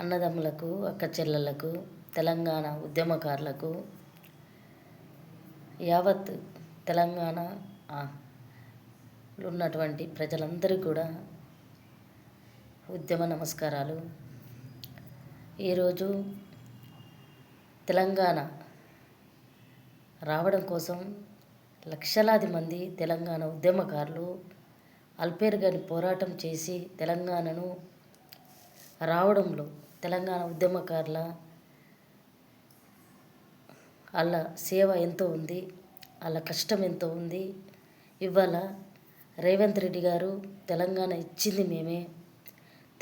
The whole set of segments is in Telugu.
అన్నదమ్ములకు, అక్క చెల్లెళ్లకు, తెలంగాణ ఉద్యమకారులకు, యావత్ తెలంగాణ ఉన్నటువంటి ప్రజలందరికీ కూడా ఉద్యమ నమస్కారాలు. ఈరోజు తెలంగాణ రావడం కోసం లక్షలాది మంది తెలంగాణ ఉద్యమకారులు అల్పేరుగాని పోరాటం చేసి తెలంగాణను రావడంలో తెలంగాణ ఉద్యమకారుల వాళ్ళ సేవ ఎంతో ఉంది, వాళ్ళ కష్టం ఎంతో ఉంది. ఇవాళ రేవంత్ రెడ్డి గారు తెలంగాణ ఇచ్చింది మేమే,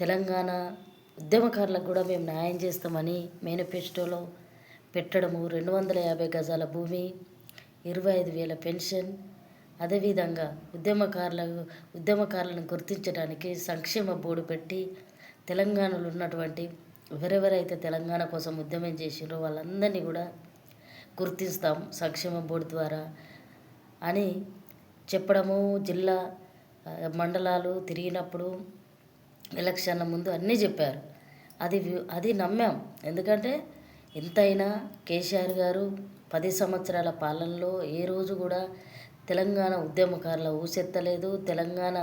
తెలంగాణ ఉద్యమకారులకు కూడా మేము న్యాయం చేస్తామని మేనిఫెస్టోలో పెట్టడము, 250 గజాల భూమి, 25,000 పెన్షన్, అదేవిధంగా ఉద్యమకారులను గుర్తించడానికి సంక్షేమ బోర్డు పెట్టి తెలంగాణలో ఉన్నటువంటి ఎవరెవరైతే తెలంగాణ కోసం ఉద్యమం చేసిండ్రో వాళ్ళందరినీ కూడా గుర్తిస్తాం సంక్షేమ బోర్డు ద్వారా అని చెప్పడము. జిల్లా మండలాలు తిరిగినప్పుడు ఎలక్షన్ల ముందు అన్నీ చెప్పారు. అది నమ్మాం. ఎందుకంటే ఎంతైనా కేసీఆర్ గారు 10 సంవత్సరాల పాలనలో ఏ రోజు కూడా తెలంగాణ ఉద్యమకారుల ఊసెత్తలేదు. తెలంగాణ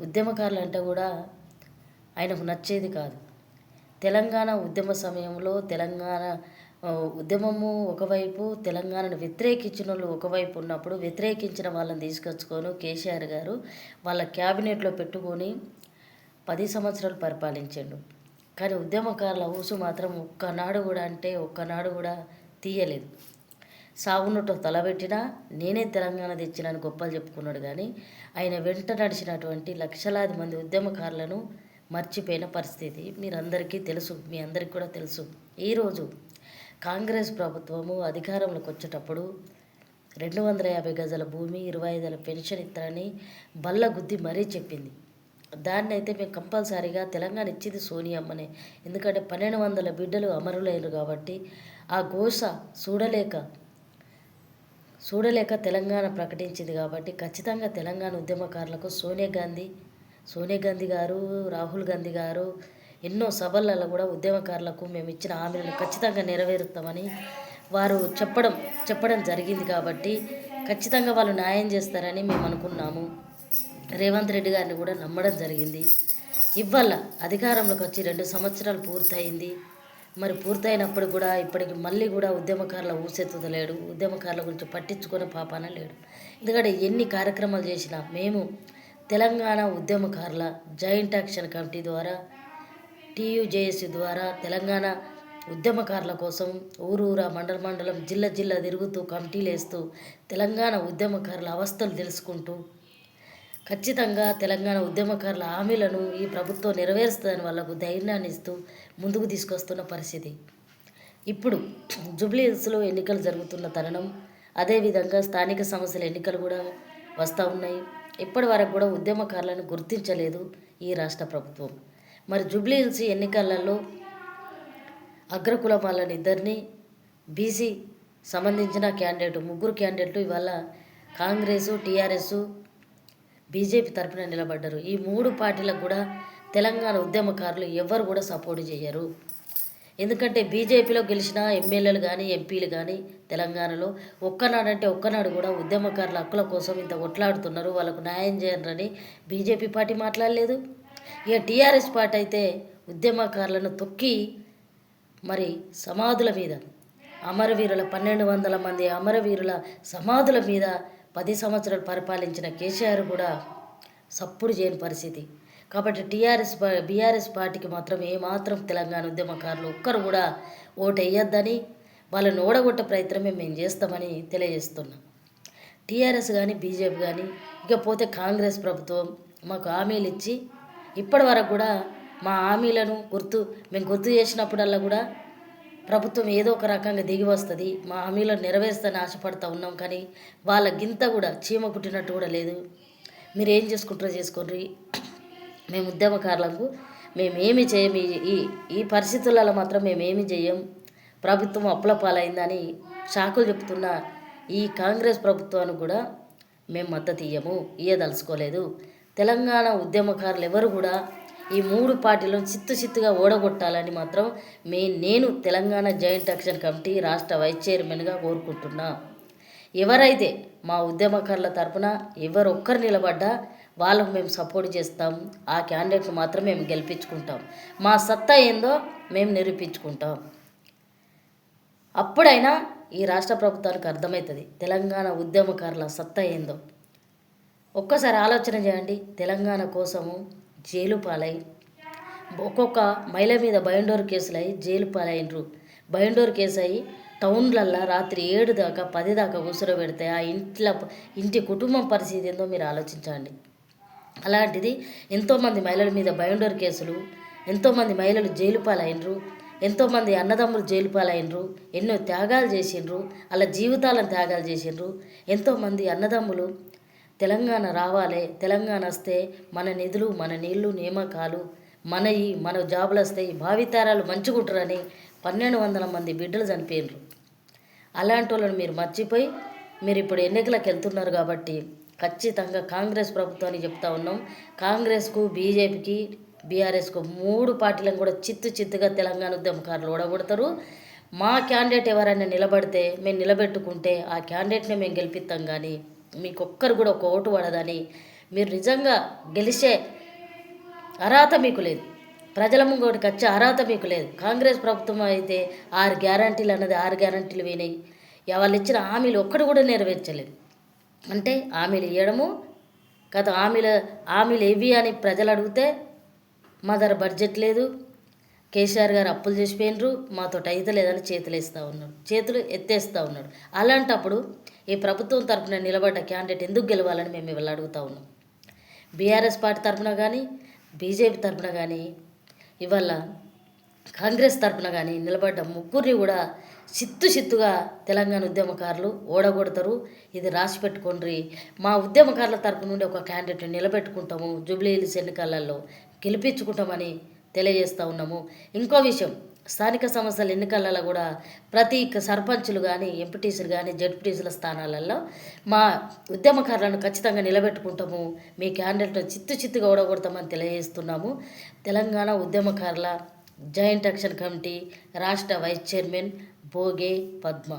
ఉద్యమకారులు అంటే కూడా ఆయనకు నచ్చేది కాదు. తెలంగాణ ఉద్యమ సమయంలో తెలంగాణ ఉద్యమము ఒకవైపు, తెలంగాణను వ్యతిరేకించిన వాళ్ళు ఒకవైపు ఉన్నప్పుడు వ్యతిరేకించిన వాళ్ళని తీసుకొచ్చుకొని కేసీఆర్ గారు వాళ్ళ క్యాబినెట్లో పెట్టుకొని 10 సంవత్సరాలు పరిపాలించాడు. కానీ ఉద్యమకారుల ఊసు మాత్రం ఒక్కనాడు కూడా తీయలేదు. సాగునోటో తలబెట్టినా నేనే తెలంగాణ తెచ్చినాను గొప్పలు చెప్పుకున్నాడు. కానీ ఆయన వెంట నడిచినటువంటి లక్షలాది మంది ఉద్యమకారులను మర్చిపోయిన పరిస్థితి మీరందరికీ తెలుసు, మీ అందరికీ కూడా తెలుసు. ఈరోజు కాంగ్రెస్ ప్రభుత్వము అధికారంలోకి వచ్చేటప్పుడు 250 గజాల భూమి, 25,000 పెన్షన్ ఇస్తారని బల్లగుద్ది మరీ చెప్పింది. దాన్ని అయితే మేము కంపల్సరీగా తెలంగాణ ఇచ్చింది సోనియమ్మనే. ఎందుకంటే 1,200 బిడ్డలు అమరులైనరు కాబట్టి ఆ ఘోష చూడలేక తెలంగాణ ప్రకటించింది. కాబట్టి ఖచ్చితంగా తెలంగాణ ఉద్యమకారులకు సోనియా గాంధీ గారు, రాహుల్ గాంధీ గారు ఎన్నో సభలలో కూడా ఉద్యమకారులకు మేము ఇచ్చిన హామీలను ఖచ్చితంగా నెరవేరుస్తామని వారు చెప్పడం జరిగింది. కాబట్టి ఖచ్చితంగా వాళ్ళు న్యాయం చేస్తారని మేము అనుకున్నాము. రేవంత్ రెడ్డి గారిని కూడా నమ్మడం జరిగింది. ఇవాళ అధికారంలోకి వచ్చి 2 సంవత్సరాలు పూర్తయింది. మరి పూర్తయినప్పుడు కూడా ఇప్పటికి మళ్ళీ కూడా ఉద్యమకారుల ఊసెత్తుతలేడు, ఉద్యమకారుల గురించి పట్టించుకునే పాపాన లేడు. ఎందుకంటే ఎన్ని కార్యక్రమాలు చేసినా మేము తెలంగాణ ఉద్యమకారుల జాయింట్ యాక్షన్ కమిటీ ద్వారా, TUJS ద్వారా తెలంగాణ ఉద్యమకారుల కోసం ఊరూరా, మండలం, జిల్లా తిరుగుతూ కమిటీలు వేస్తూ తెలంగాణ ఉద్యమకారుల అవస్థలు తెలుసుకుంటూ ఖచ్చితంగా తెలంగాణ ఉద్యమకారుల హామీలను ఈ ప్రభుత్వం నెరవేరుస్తుందని వాళ్ళకు ధైర్యాన్ని ఇస్తూ ముందుకు తీసుకొస్తున్న పరిస్థితి. ఇప్పుడు జూబ్లీ హిల్స్లో ఎన్నికలు జరుగుతున్న తరుణం, అదేవిధంగా స్థానిక సంస్థల ఎన్నికలు కూడా వస్తూ ఉన్నాయి. ఇప్పటి వరకు కూడా ఉద్యమకారులను గుర్తించలేదు ఈ రాష్ట్ర ప్రభుత్వం. మరి జూబ్లీ హిల్స్ ఎన్నికలలో అగ్రకులం వాళ్ళని ఇద్దరిని, బీసీ సంబంధించిన ముగ్గురు క్యాండిడేట్లు ఇవాళ కాంగ్రెసు, TRS, బీజేపీ తరఫున నిలబడ్డారు. ఈ 3 పార్టీలకు కూడా తెలంగాణ ఉద్యమకారులు ఎవరు కూడా సపోర్ట్ చేయరు. ఎందుకంటే బీజేపీలో గెలిచిన ఎమ్మెల్యేలు కానీ, ఎంపీలు కానీ తెలంగాణలో ఒక్కనాడు కూడా ఉద్యమకారుల హక్కుల కోసం ఇంత కొట్లాడుతున్నారు, వాళ్ళకు న్యాయం చేయండి బీజేపీ పార్టీ మాట్లాడలేదు. ఇక TRS పార్టీ అయితే ఉద్యమకారులను తొక్కి మరి సమాధుల మీద అమరవీరుల 1,200 మంది అమరవీరుల సమాధుల మీద 10 సంవత్సరాలు పరిపాలించిన కేసీఆర్ కూడా సప్పుడు చేయని పరిస్థితి. కాబట్టి BRS పార్టీకి మాత్రం ఏమాత్రం తెలంగాణ ఉద్యమకారులు ఒక్కరు కూడా ఓటు వేయొద్దని, వాళ్ళని ఓడగొట్టే ప్రయత్నమే మేము చేస్తామని తెలియజేస్తున్నాం. TRS కానీ, బీజేపీ కానీ, ఇకపోతే కాంగ్రెస్ ప్రభుత్వం మాకు హామీలు ఇచ్చి ఇప్పటి వరకు కూడా మా హామీలను మేము గుర్తు చేసినప్పుడల్లా కూడా ప్రభుత్వం ఏదో ఒక రకంగా దిగి వస్తుంది, మా హామీలను నెరవేరుస్తానని ఆశపడుతూ ఉన్నాం. కానీ వాళ్ళ గింత కూడా చీమ కుట్టినట్టు కూడా లేదు. మీరు ఏం చేసుకుంటారో చేసుకోండి, మేము ఉద్యమకారులకు మేమేమి చేయము, ఈ పరిస్థితులలో మాత్రం మేమేమి చేయం, ప్రభుత్వం అప్పుల పాలైందని షాకులు చెప్తున్న ఈ కాంగ్రెస్ ప్రభుత్వానికి కూడా మేము మద్దతు ఇయ్యదలుచుకోలేదు. తెలంగాణ ఉద్యమకారులు ఎవరు కూడా ఈ 3 పార్టీలను చిత్తుగా ఓడగొట్టాలని మాత్రం నేను తెలంగాణ జాయింట్ యాక్షన్ కమిటీ రాష్ట్ర వైస్ చైర్మన్గా కోరుకుంటున్నా. ఎవరైతే మా ఉద్యమకారుల తరపున ఎవరొక్కరు నిలబడ్డా వాళ్ళకు మేము సపోర్ట్ చేస్తాం. ఆ క్యాండిడేట్ను మాత్రం మేము గెలిపించుకుంటాం. మా సత్తా ఏందో మేము నిరూపించుకుంటాం. అప్పుడైనా ఈ రాష్ట్ర ప్రభుత్వానికి అర్థమవుతుంది తెలంగాణ ఉద్యమకారుల సత్తా ఏందో. ఒక్కసారి ఆలోచన చేయండి. తెలంగాణ కోసము జైలు పాలై ఒక్కొక్క మహిళ మీద బైండోర్ కేసులు అయ్యి జైలు పాలైనరు. బైండోర్ కేసు అయ్యి టౌన్లల్లో రాత్రి 7 దాకా 10 దాకా కూర్చోబెడితే ఆ ఇంటి కుటుంబం పరిస్థితి ఏందో మీరు ఆలోచించండి. అలాంటిది ఎంతోమంది మహిళల మీద బైండోర్ కేసులు, ఎంతోమంది మహిళలు జైలు పాలైనరు, ఎంతోమంది అన్నదమ్ములు జైలు పాలైనరు, ఎన్నో త్యాగాలు చేసిండ్రు, అలా జీవితాలను త్యాగాలు చేసిండ్రు. ఎంతోమంది అన్నదమ్ములు తెలంగాణ రావాలి, తెలంగాణ వస్తే మన నిధులు మన నీళ్లు నియామకాలు మన జాబులు వస్తాయి, భావితరాలు మంచుకుంటారని 1200 మంది బిడ్డలు చనిపోయినరు. అలాంటి వాళ్ళని మీరు మర్చిపోయి మీరు ఇప్పుడు ఎన్నికలకు వెళ్తున్నారు కాబట్టి ఖచ్చితంగా కాంగ్రెస్ ప్రభుత్వాన్ని చెప్తా ఉన్నాం. కాంగ్రెస్కు, బీజేపీకి, బీఆర్ఎస్కు 3 పార్టీలను కూడా చిత్తుగా తెలంగాణ ఉద్యమకారులు ఓడగొడతారు. మా క్యాండిడేట్ ఎవరైనా నిలబడితే మేము నిలబెట్టుకుంటే ఆ క్యాండిడేట్ని మేము గెలిపిస్తాం. కానీ మీకు ఒక్కరు కూడా ఒక ఓటు పడదని, మీరు నిజంగా గెలిచే అర్హత మీకు లేదు, ప్రజల ముంగోటికి వచ్చే అర్హత మీకు లేదు. కాంగ్రెస్ ప్రభుత్వం అయితే 6 గ్యారంటీలు అన్నది 6 గ్యారంటీలు పోయినాయి. వాళ్ళు ఇచ్చిన హామీలు ఒక్కడు కూడా నెరవేర్చలేదు. అంటే హామీలు ఇవ్వడము గత హామీలు ఏవి అని ప్రజలు అడిగితే మా దగ్గర బడ్జెట్ లేదు, కేసీఆర్ గారు అప్పులు చేసిపోయినరు, మాతో అయితే లేదని చేతులు ఎత్తేస్తూ ఉన్నాడు. అలాంటప్పుడు ఈ ప్రభుత్వం తరఫున నిలబడ్డ క్యాండిడేట్ ఎందుకు గెలవాలని మేము ఇవాళ అడుగుతూ ఉన్నాం. బీఆర్ఎస్ పార్టీ తరఫున కానీ, బీజేపీ తరఫున కానీ, ఇవాళ కాంగ్రెస్ తరఫున కానీ నిలబడ్డ ముగ్గురిని కూడా చిత్తుగా తెలంగాణ ఉద్యమకారులు ఓడగొడతారు. ఇది రాసి పెట్టుకోండి. మా ఉద్యమకారుల తరపు నుండి ఒక క్యాండిడేట్ నిలబెట్టుకుంటాము, జూబ్లీ హిల్స్ ఎన్నికలలో గెలిపించుకుంటామని తెలియజేస్తూ ఉన్నాము. ఇంకో విషయం, స్థానిక సంస్థల ఎన్నికలలో కూడా ప్రతి సర్పంచులు కానీ, ఎంపీటీసీలు కానీ, జడ్పీటీసీల స్థానాలలో మా ఉద్యమకారులను ఖచ్చితంగా నిలబెట్టుకుంటాము, మీ క్యాండిడేట్ను చిత్తుగా ఓడగొడతామని తెలియజేస్తున్నాము. తెలంగాణ ఉద్యమకారుల జాయింట్ యాక్షన్ కమిటీ రాష్ట్ర వైస్ చైర్మన్ భోగే పద్మ.